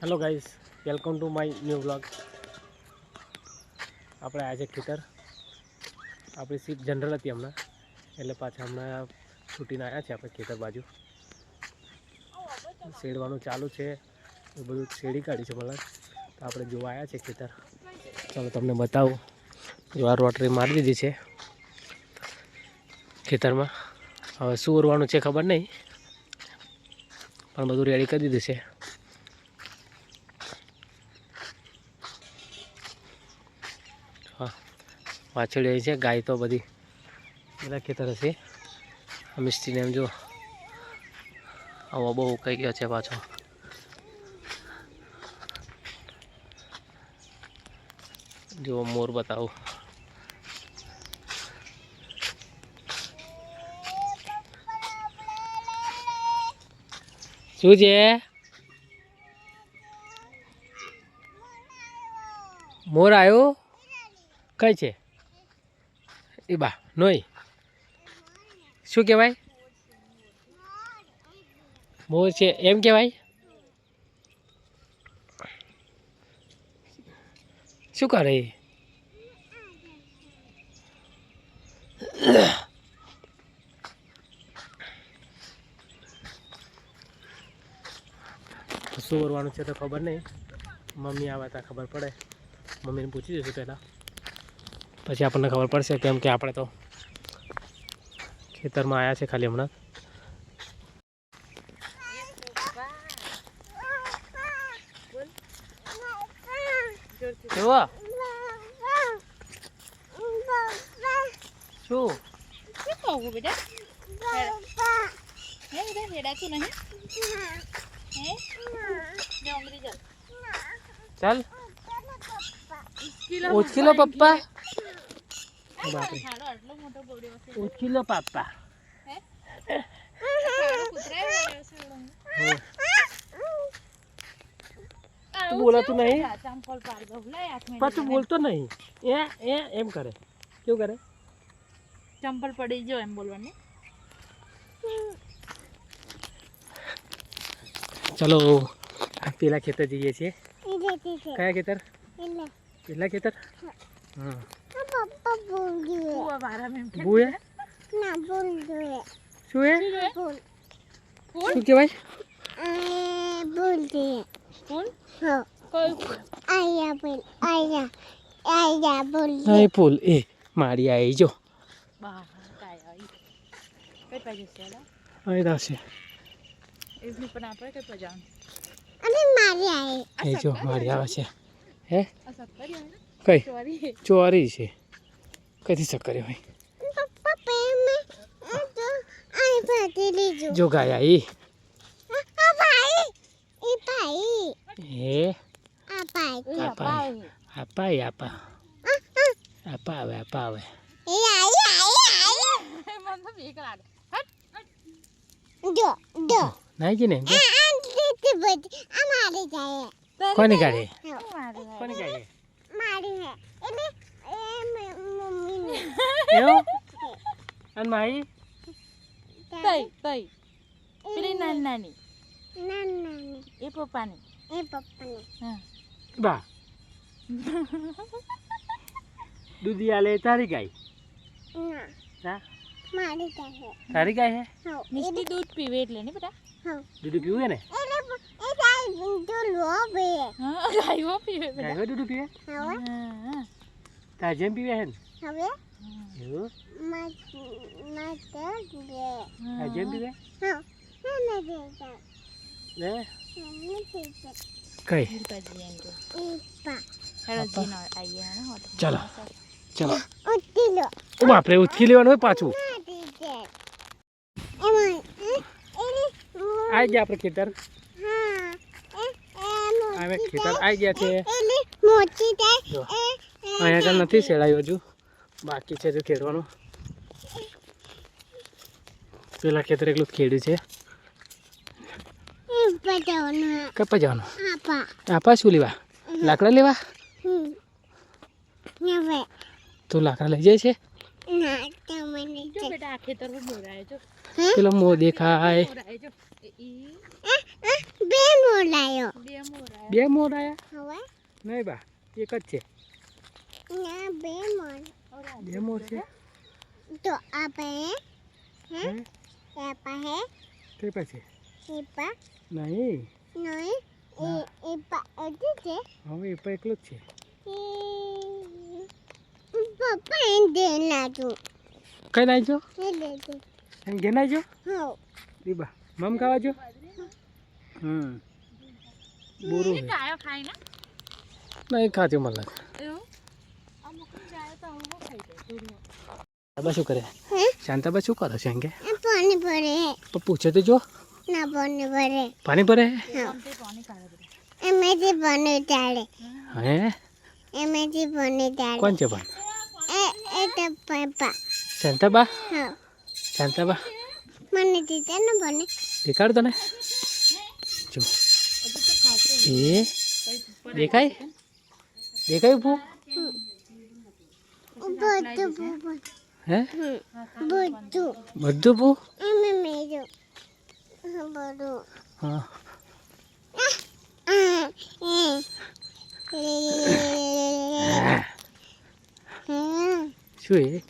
Hello guys, welcome to my new vlog. આપણે આજે ખેતર આપણી સીટ જનરલ હતી હમણાં, એટલે પાછા હમણાં છૂટીને આવ્યા છે આપણે ખેતર બાજુ. શેડવાનું ચાલુ છે, એ બધું શેડી કાઢી છે મતલબ. તો આપણે જોવા આવ્યા છે ખેતર. ચાલો તમને બતાવું. જો આ રોટરી મારી દીધી છે ખેતરમાં. હવે શું ઉરવાનું છે ખબર નહીં, પણ બધું રેડી કરી દીધું છે. હા, પાછળ છે ગાય તો બધી બધા ખેતર હશે. આ મિસ્ત્રીને એમ જો આવો બહુ કહી ગયો છે પાછો. જો મોર બતાવું. શું છે? મોર આવ્યો? કઈ છે એ બા? નોઈ શું કહેવાય? મોર છે એમ કહેવાય? શું કરે? શું કરવાનું છે તો ખબર નહીં. મમ્મી આવે ત્યાં ખબર પડે. મમ્મીને પૂછી દઈશું પહેલાં, પછી આપણને ખબર પડશે. કેમ કે આપણે તો ખેતરમાં આવ્યા છે ખાલી હમણાં. શું કહું બેટા? હે બેટા હેડાતું નહીં? હે ડોંગરી ચાલ ચાલ ઉચકીલો પપ્પા. બાપરે આટલો મોટો બોડ્યો છે. ઉચકીલો પપ્પા. હે કૂતરા તું બોલાતું નહીં? ચંપલ પાડ દઉં લે હાથમાં. પણ તું બોલતો નહીં. એમ કરે. કેવું કરે? ચંપલ પડી ગયો એમ બોલવાનું. ચલો પેલા ખેતર જઈએ છીએ. કયા ખેતર? પેલા ખેતર. હા ભૂએ શું હે? શું કહેવાય? ફૂલ એ મારી આવી જો. કઈ પાજે છે અહીં આવશે. એમની પણ આપણે કઈ પજાણ એ જો મારી આવે છે. હે આ સત્તર ને કઈ ચોરી ચોરી છે? કઈથી ચક્કર હોય? જો ગાય આવી. હે આપા આપા આપા આવે આપા આવે. મન તો બીક લાગે. નાઈ ગઈ ને? કોની ગાડી? કોની ગાડી? એવું? અને મારી તઈ તઈ પેલી નાની નાની એ પપ્પાની. હા બા દૂધી આલે તારી ગાય? હા તારી ગાય હે? મિષ્ટી દૂધ પીવે એટલે ને બેટા. દૂધ પીવું ને? હા ગાયો પીવે બેટા. ગાય દૂધ પીવે? હા તાર જેમ પીવે હે ને? એવું? તાર જેમ પીવે? લે કઈ? ચલો ચલો. ઓ બાપરે, ઉચકી લેવાનું હોય પાછું. આવી ગયા આપણે ખેતર. હવે ખેતર આવી ગયા છે. અહીંયા આગળ નથી શેડાયું હજુ, બાકી છે જો ખેડવાનું. પેલા ખેતર એટલું જ ખેડ્યું છે. કપા જવાનું? આપા શું લેવા? લાકડા લેવા? તું લાકડા લઈ જાય છે? જો બેટા આ ખેતરમાં મોરાય જો પેલો મોર દેખાય. મોરાય જો ઈ બે મોલાયો બે મોરાય બે મોર આયા હવે નહીં બા એક જ છે. ના બે મોલ બે મોર છે. તો આપણે હે આપણે કઈ પાસે એપા નહીં નહીં એપા એટલે છે હવે એ પણ એકલું જ છે. પપ્પા એ દે નાખું કઈ નાખજો એ દે દે એમ ઘે નાખજો હો દીબા મમ ખાવા જો. બોરું છે ગાયો ખાય ને નહીં ખાતી મને લાગે. એવું અમુક ગાયો તો હું ખાઈ જાય શાંતાબા શું કરે? હે શાંતાબા શું કરે છે? એમ કે પાણી ભરે પણ પૂછે તો જો. ના પાણી ભરે પાણી ભરે આમથી પાણી કાઢે બધા એમાંથી પાણી ચાલે હે એમાંથી પાણી ચાલે કોણ છે પણ? એ તો પપ્પા શાંતાબા હા શાંતાબા મને દીધા ને પાણી દેખાડ તને જો એ દેખાય દેખાય ભૂ બધું હે બધું બધું ભૂ એમે મેજો બધું હા શું એ